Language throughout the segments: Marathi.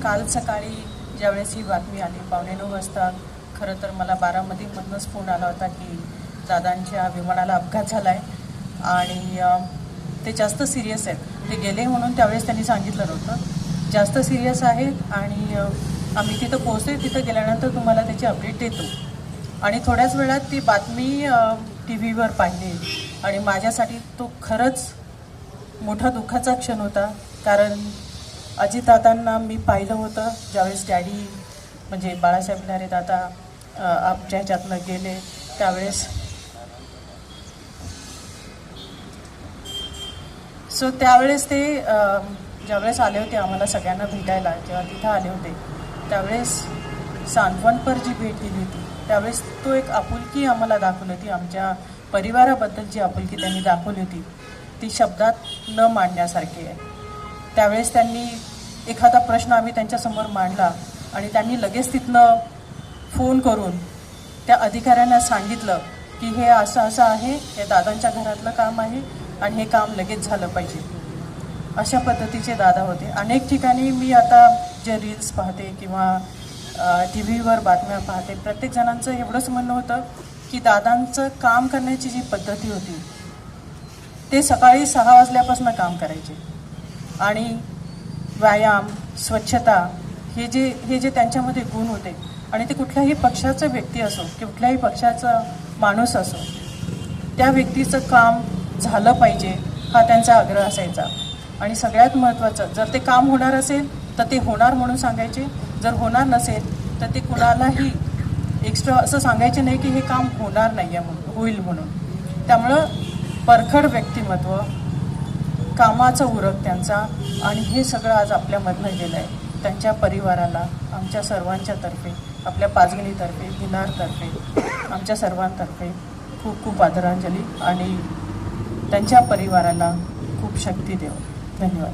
काल सकाळी ज्यावेळेस ही बातमी आली 9:15 वाजता, खरं तर मला बारामतीमधूनच फोन आला होता की दादांच्या विमानाला अपघात झाला आहे आणि ते जास्त सिरियस आहेत. ते गेले म्हणून त्यावेळेस त्यांनी सांगितलं नव्हतं. जास्त सिरियस आहेत आणि आम्ही तिथं पोहोचतो. तिथं गेल्यानंतर तुम्हाला त्याची अपडेट देतो. आणि थोड्याच वेळात ती बातमी टी व्हीवर पाहिली आणि माझ्यासाठी तो खरंच मोठा दुःखाचा क्षण होता. कारण अजितदादांना मी पाहिलं होतं ज्यावेळेस डॅडी म्हणजे बाळासाहेब नारे दादा आमच्या ह्याच्यातनं गेले त्यावेळेस. सो त्यावेळेस ते ज्यावेळेस आले होते आम्हाला सगळ्यांना भेटायला, जेव्हा तिथं आले होते त्यावेळेस सांत्वनपर जी भेट दिली होती त्यावेळेस तो एक आपुलकी आम्हाला दाखवली होती. आमच्या परिवाराबद्दल जी आपुलकी त्यांनी दाखवली होती ती शब्दात न मांडण्यासारखी आहे. त्यावेळेस त्यांनी एखादा प्रश्न आम्ही त्यांच्यासमोर मांडला आणि त्यांनी लगेच तिथनं फोन करून त्या अधिकाऱ्यांना सांगितलं की हे असं असं आहे, हे दादांच्या घरातलं काम आहे आणि हे काम लगेच झालं पाहिजे. अशा पद्धतीचे दादा होते. अनेक ठिकाणी मी आता जे रील्स पाहते किंवा टी व्हीवर बातम्या पाहते, प्रत्येक जणांचं एवढंच म्हणणं होतं की दादांचं काम करण्याची जी पद्धती होती ते सकाळी 6 वाजल्यापासून काम करायचे आणि व्यायाम, स्वच्छता हे जे त्यांच्यामध्ये गुण होते आणि ते कुठल्याही पक्षाचा व्यक्ती असो की कुठल्याही पक्षाचा माणूस असो, त्या व्यक्तीचं काम झालं पाहिजे हा त्यांचा आग्रह असायचा. आणि सगळ्यात महत्त्वाचं, जर ते काम होणार असेल तर ते होणार म्हणून सांगायचे, जर होणार नसेल तर ते कुणालाही एक्स्ट्रा असं सांगायचे नाही की हे काम होणार नाही आहे म्हणून, होईल म्हणून. त्यामुळं परखड व्यक्तिमत्व, कामाचा उरक त्यांचा, आणि हे सगळं आज आपल्यामधनं गेलं आहे. त्यांच्या परिवाराला आमच्या सर्वांच्या तर्फे, आपल्या पाचगणीतर्फे, भिलारतर्फे, आमच्या सर्वांतर्फे खूप खूप आदरांजली आणि त्यांच्या परिवाराला खूप शक्ती देव. धन्यवाद.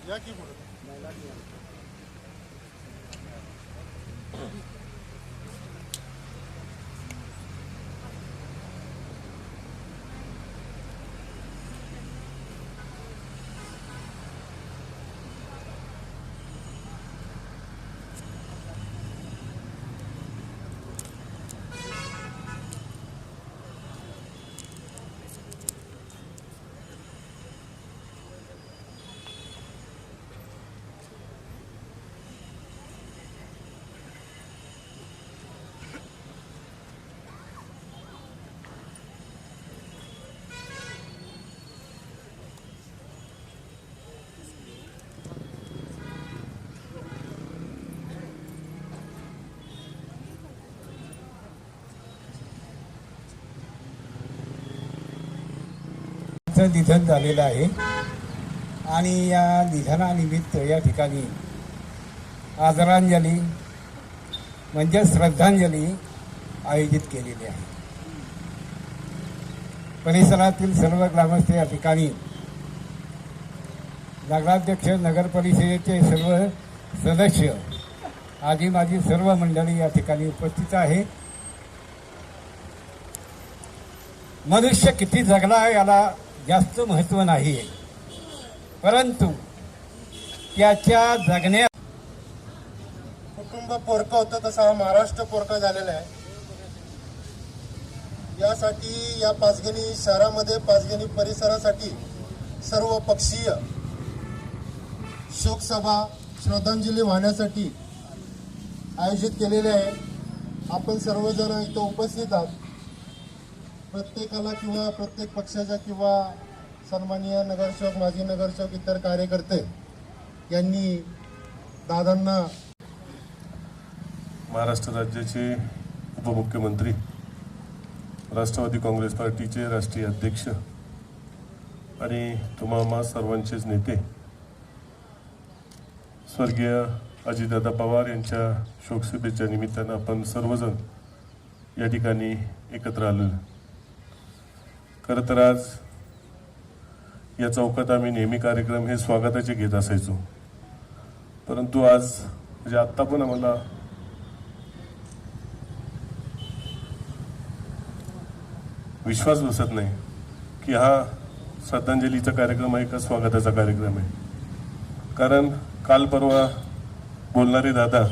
या की पुढे निधन झालेलं आहे आणि या निधनानिमित्त या ठिकाणी आदरांजली म्हणजे श्रद्धांजली आयोजित केलेली आहे. परिसरातील सर्व ग्रामस्थ या ठिकाणी, नगराध्यक्ष, नगर परिषदेचे सर्व सदस्य आदी माझी सर्व मंडळी या ठिकाणी उपस्थित आहे. मनुष्य किती जगला याला जास्त महत्त्व नाही आहे, परंतु त्याच्या जगण्या कुटुंब पोरकं होतं तसा हा महाराष्ट्र पोरका झालेला आहे. यासाठी या पाचगणी शहरामध्ये, पाचगणी परिसरासाठी सर्व पक्षीय शोकसभा, श्रद्धांजली वाहण्यासाठी आयोजित केलेले आहे. आपण सर्वजण इथं उपस्थित आहात. प्रत्येकाला किंवा प्रत्येक पक्षाच्या किंवा सन्माननीय नगरसेवक, माजी नगरसेवक, इतर कार्यकर्ते यांनी दादांना महाराष्ट्र राज्याचे उपमुख्यमंत्री, राष्ट्रवादी काँग्रेस पार्टीचे राष्ट्रीय अध्यक्ष आणि तुम्हा सर्वांचेच नेते स्वर्गीय अजितदादा पवार यांच्या शोकसभेच्या निमित्तानं आपण सर्वजण या ठिकाणी एकत्र आलो. खरं तर आज या चौकात आम्ही नेहमी कार्यक्रम हे स्वागताचे घेत असायचो, परंतु आज म्हणजे आत्ता पण आम्हाला विश्वास बसत नाही की हा श्रद्धांजलीचा कार्यक्रम आहे का स्वागताचा कार्यक्रम आहे. कारण काल परवा बोलणारे दादा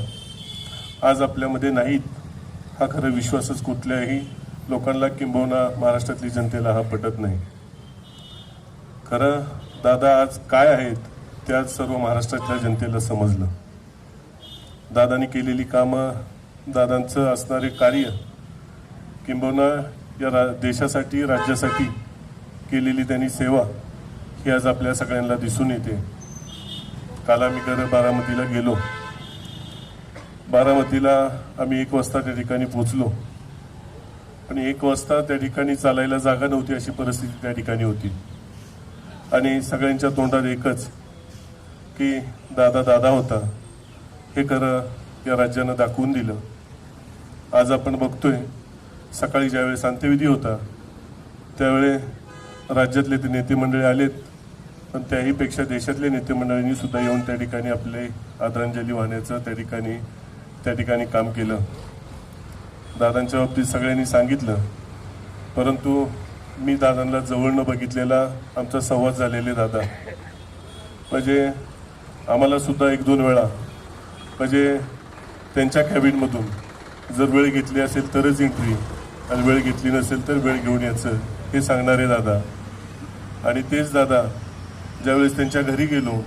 आज आपल्यामध्ये नाहीत, हा खरं विश्वासच कुठल्याही लोकांना किंबहुना महाराष्ट्रातली जनतेला हा पटत नाही. खरं दादा आज काय आहेत ते आज सर्व महाराष्ट्रातल्या जनतेला समजलं. दादांनी केलेली कामं, दादांचं असणारे कार्य, किंबहुना या देशासाठी, राज्यासाठी केलेली त्यांनी सेवा ही आज आपल्या सगळ्यांना दिसून येते. काल आम्ही बारामतीला गेलो. बारामतीला आम्ही 1 वाजता त्या ठिकाणी पोचलो आणि 1 वाजता त्या ठिकाणी चालायला जागा नव्हती अशी परिस्थिती त्या ठिकाणी होती. आणि सगळ्यांच्या तोंडात एकच की दादा दादा होता, हे खरं या राज्यानं दाखवून दिलं. आज आपण बघतोय सकाळी ज्यावेळेस अंत्यविधी होता त्यावेळे राज्यातले ते नेते मंडळी आलेत, पण त्याहीपेक्षा देशातल्या नेते मंडळींनी सुद्धा येऊन त्या ठिकाणी आपले आदरांजली वाहण्याचं त्या ठिकाणी काम केलं. दादांच्या बाबतीत सगळ्यांनी सांगितलं, परंतु मी दादांना जवळनं बघितलेला आमचा संवाद झालेले दादा म्हणजे आम्हाला सुद्धा 1-2 वेळा म्हणजे त्यांच्या कॅबिनमधून जर वेळ घेतली असेल तरच एंट्री आणि वेळ घेतली नसेल तर वेळ घेऊन यायचं हे सांगणारे दादा. आणि तेच दादा ज्यावेळेस त्यांच्या घरी गेलो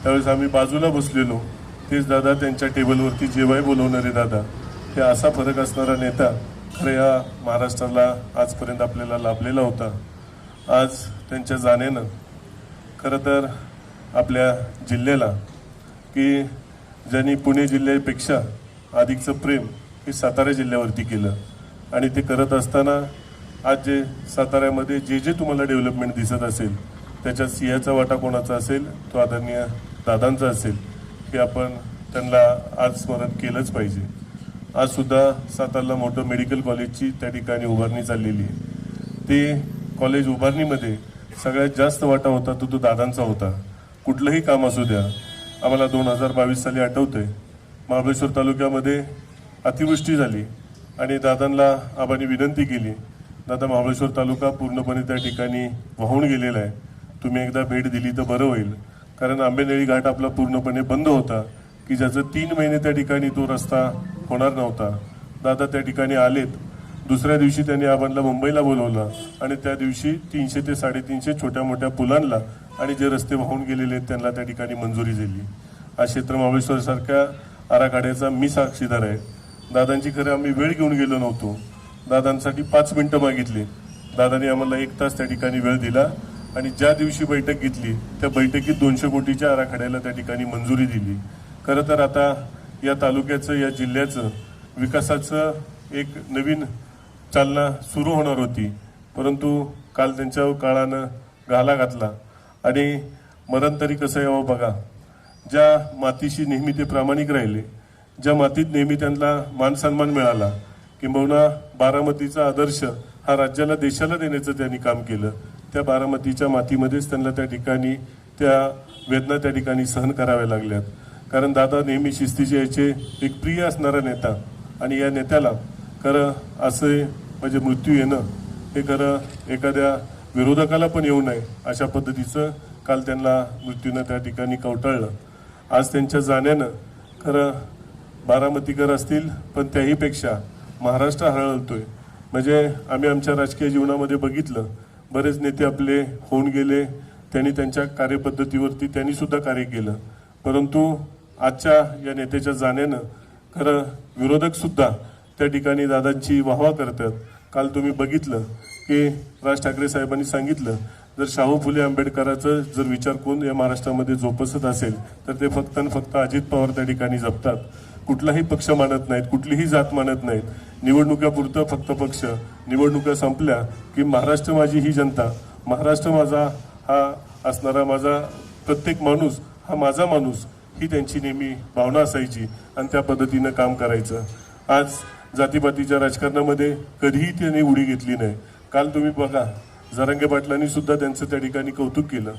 त्यावेळेस आम्ही बाजूला बसलेलो, तेच दादा त्यांच्या टेबलवरती जेवाय बोलवणारे दादा. हे असा फरक असणारा नेता खरं या महाराष्ट्राला आजपर्यंत आपल्याला लाभलेला होता. आज त्यांच्या जाण्यानं खरं तर आपल्या जिल्ह्याला की ज्यांनी पुणे जिल्ह्यापेक्षा अधिकचं प्रेम हे सातारा जिल्ह्यावरती केलं आणि ते करत असताना आज जे साताऱ्यामध्ये जे तुम्हाला डेव्हलपमेंट दिसत असेल त्याच्यात सिंहाचा वाटा कोणाचा असेल तो आदरणीय दादांचा असेल, हे आपण त्यांना आज स्मरण केलंच पाहिजे. आज सुद्धा सातारला मोठं मेडिकल कॉलेजची त्या ठिकाणी उभारणी चाललेली आहे. ते कॉलेज उभारणीमध्ये सगळ्यात जास्त वाटा होता तो दादांचा होता. कुठलंही काम असू द्या, आम्हाला 2022 साली आठवतंय महाबळेश्वर तालुक्यामध्ये अतिवृष्टी झाली आणि दादांना आबांनी विनंती केली, दादा महाबळेश्वर तालुका पूर्णपणे त्या ठिकाणी वाहून गेलेला आहे, तुम्ही एकदा भेट दिली तर बरं होईल. कारण आंबेनळी घाट आपला पूर्णपणे बंद होता की ज्याचं 3 महिने त्या ठिकाणी तो रस्ता होणार नव्हता. दादा त्या ठिकाणी आलेत. दुसऱ्या दिवशी त्यांनी आबांना मुंबईला बोलवलं आणि त्या दिवशी 300 ते 350 छोट्या मोठ्या पुलांना आणि जे रस्ते वाहून गेलेले आहेत त्यांना त्या ठिकाणी मंजुरी दिली. आज क्षेत्र महाबळेश्वर सारख्या आराखड्याचा मी साक्षीदार आहे. दादांची खरं आम्ही वेळ घेऊन गेलो नव्हतो, दादांसाठी 5 मिनिटं मागितली. दादांनी आम्हाला 1 तास त्या ठिकाणी वेळ दिला आणि ज्या दिवशी बैठक घेतली त्या बैठकीत 200 कोटीच्या आराखड्याला त्या ठिकाणी मंजुरी दिली. खरं तर आता या तालुक्याचं, या जिल्ह्याचं विकासाचं एक नवीन चालना सुरू होणार होती, परंतु काल त्यांच्या काळानं घाला घातला. आणि मरण तरी कसं यावं बघा. ज्या मातीशी नेहमी ते प्रामाणिक राहिले, ज्या मातीत नेहमी त्यांना मान सन्मान मिळाला, किंबहुना बारामतीचा आदर्श हा राज्याला, देशाला देण्याचं त्यांनी काम केलं, त्या बारामतीच्या मातीमध्येच त्यांना त्या ठिकाणी त्या वेदना त्या ठिकाणी सहन कराव्या लागल्यात. कारण दादा नेहमी शिस्तीचे याचे एक प्रिय असणारा नेता आणि या नेत्याला खरं असे म्हणजे मृत्यू येणं हे खरं एखाद्या विरोधकाला पण येऊ नये अशा पद्धतीचं काल त्यांना मृत्यूनं त्या ठिकाणी कवटाळलं. आज त्यांच्या जाण्यानं खरं बारामतीकर असतील पण त्याहीपेक्षा महाराष्ट्र हळहळतोय. म्हणजे आम्ही आमच्या राजकीय जीवनामध्ये बघितलं, बरेच नेते आपले होऊन गेले, त्यांनी त्यांच्या कार्यपद्धतीवरती त्यांनी सुद्धा कार्य केलं, परंतु आजच्या या नेत्याच्या जाण्यानं खरं विरोधक सुद्धा त्या ठिकाणी दादांची वाहवा करतात. काल तुम्ही बघितलं की राज ठाकरे साहेबांनी सांगितलं जर शाहू फुले आंबेडकरांचा जर विचार कोण या महाराष्ट्रामध्ये जोपासत असेल तर ते फक्त आणि फक्त अजित पवार त्या ठिकाणी जपतात. कुठलाही पक्ष मानत नाहीत, कुठलीही जात मानत नाहीत. निवडणुकापुरतं फक्त पक्ष, निवडणुका संपल्या की महाराष्ट्र माझी ही जनता, महाराष्ट्र माझा हा असणारा माझा प्रत्येक माणूस हा माझा माणूस, ही त्यांची नेहमी भावना असायची आणि त्या पद्धतीनं काम करायचं. आज जातीपातीच्या राजकारणामध्ये कधीही त्यांनी उडी घेतली नाही. काल तुम्ही बघा, जरांगे पाटलांनी सुद्धा त्यांचं त्या ठिकाणी कौतुक केलं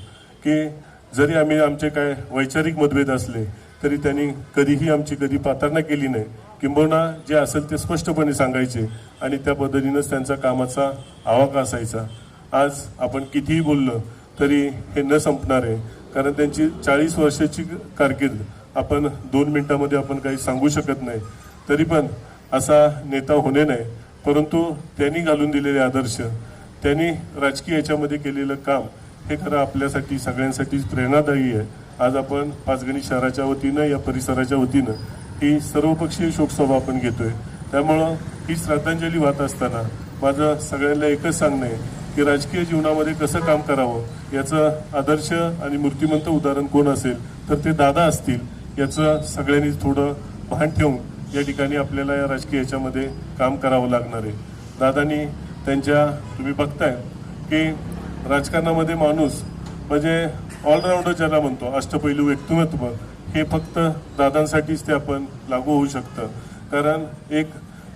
की जरी आम्ही आमचे काय वैचारिक मतभेद असले तरी त्यांनी कधीही आमची कधी पातळणा केली नाही. किंबहुना जे असेल ते स्पष्टपणे सांगायचे आणि त्या पद्धतीनंच त्यांचा कामाचा आवाका असायचा. आज आपण कितीही बोललं तरी हे न संपणार आहे, कारण त्यांची 40 वर्षाची कारकीर्द आपण 2 मिनिटांमध्ये आपण काही सांगू शकत नाही. तरी पण असा नेता होणे नाही, परंतु त्यांनी घालून दिलेले आदर्श, त्यांनी राजकीय याच्यामध्ये केलेलं काम हे खरं आपल्यासाठी सगळ्यांसाठी प्रेरणादायी आहे. आज आपण पाचगणी शहराच्या वतीनं या परिसराच्या वतीनं ही सर्वपक्षीय शोकसभा आपण घेतोय. त्यामुळं ही श्रद्धांजली वाहत असताना माझं सगळ्यांना एकच सांगणं आहे की राजकीय जीवनामध्ये कसं काम करावं याचं आदर्श आणि मूर्तिमंत उदाहरण कोण असेल तर ते दादा असतील. याचं सगळ्यांनी थोडं भान ठेवून या ठिकाणी आपल्याला या राजकीय याच्यामध्ये काम करावं लागणार आहे. दादांनी त्यांच्या, तुम्ही बघताय की राजकारणामध्ये माणूस म्हणजे ऑलराऊंडर ज्याला म्हणतो, अष्टपैलू व्यक्तिमत्व, हे फक्त दादांसाठीच ते आपण लागू होऊ शकतं. कारण एक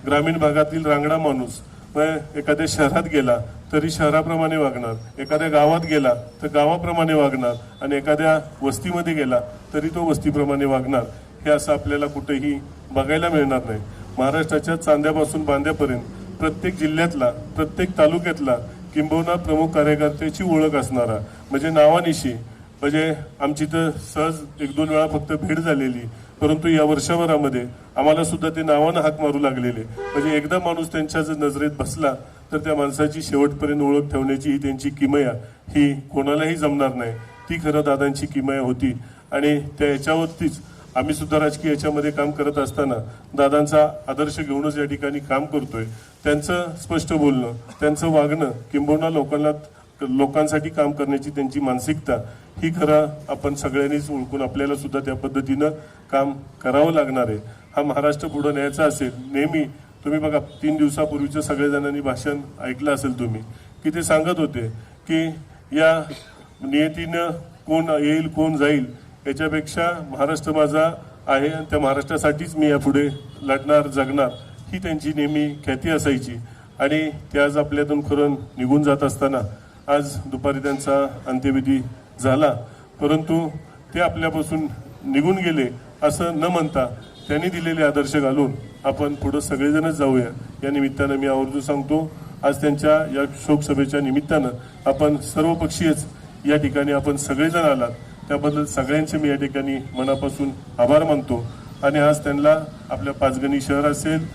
ग्रामीण भागातील रांगडा माणूस एखाद्या शहरात गेला तरी शहराप्रमाणे वागणार, एखाद्या गावात गेला तर गावाप्रमाणे वागणार आणि एखाद्या वस्तीमध्ये गेला तरी तो वस्तीप्रमाणे वागणार. हे असं आपल्याला कुठेही बघायला मिळणार नाही. महाराष्ट्राच्या चांद्यापासून बांद्यापर्यंत प्रत्येक जिल्ह्यातला, प्रत्येक तालुक्यातला किंबहुना प्रमुख कार्यकर्त्याची ओळख असणारा, म्हणजे नावानिशी, म्हणजे आमची तर सहज 1-2 वेळा फक्त भेट झालेली, परंतु या वर्षभरामध्ये आम्हाला सुद्धा ते नावानं हाक मारू लागलेले. म्हणजे एकदा माणूस त्यांच्या जर नजरेत बसला तर त्या माणसाची शेवटपर्यंत ओळख ठेवण्याची ही त्यांची किमया ही कोणालाही जमणार नाही. ती खरं दादांची किमया होती आणि त्या याच्यावरतीच आम्ही सुद्धा राजकीय याच्यामध्ये काम करत असताना दादांचा आदर्श घेऊनच या ठिकाणी काम करतोय. त्यांचं स्पष्ट बोलणं, त्यांचं वागणं, किंबहुना लोकांसाठी काम करण्याची त्यांची मानसिकता ही खरं आपण सगळ्यांनीच ओळखून आपल्याला सुद्धा त्या पद्धतीनं काम करावं लागणार आहे. हा महाराष्ट्र पुढे न्यायचा असेल, नेहमी तुम्ही बघा 3 दिवसापूर्वीचं सगळेजणांनी भाषण ऐकलं असेल तुम्ही की ते सांगत होते की या नियतीनं कोण येईल कोण जाईल याच्यापेक्षा महाराष्ट्र माझा आहे आणि त्या महाराष्ट्रासाठीच मी यापुढे लढणार जगणार, ही त्यांची नेहमी ख्याती असायची. आणि ते आज आपल्यातून खरं निघून जात असताना आज दुपारी त्यांचा अंत्यविधी झाला, परंतु ते आपल्यापासून निघून गेले असं न म्हणता त्यांनी दिलेले आदर्श घालून आपण पुढं सगळेजणच जाऊया. या निमित्तानं मी आवर्जून सांगतो, आज त्यांच्या या शोकसभेच्या निमित्तानं आपण सर्वपक्षीयच या ठिकाणी आपण सगळेजण आलात, त्याबद्दल सगळ्यांचे मी या ठिकाणी मनापासून आभार मानतो. आणि आज त्यांना आपल्या पाचगणी शहर असेल,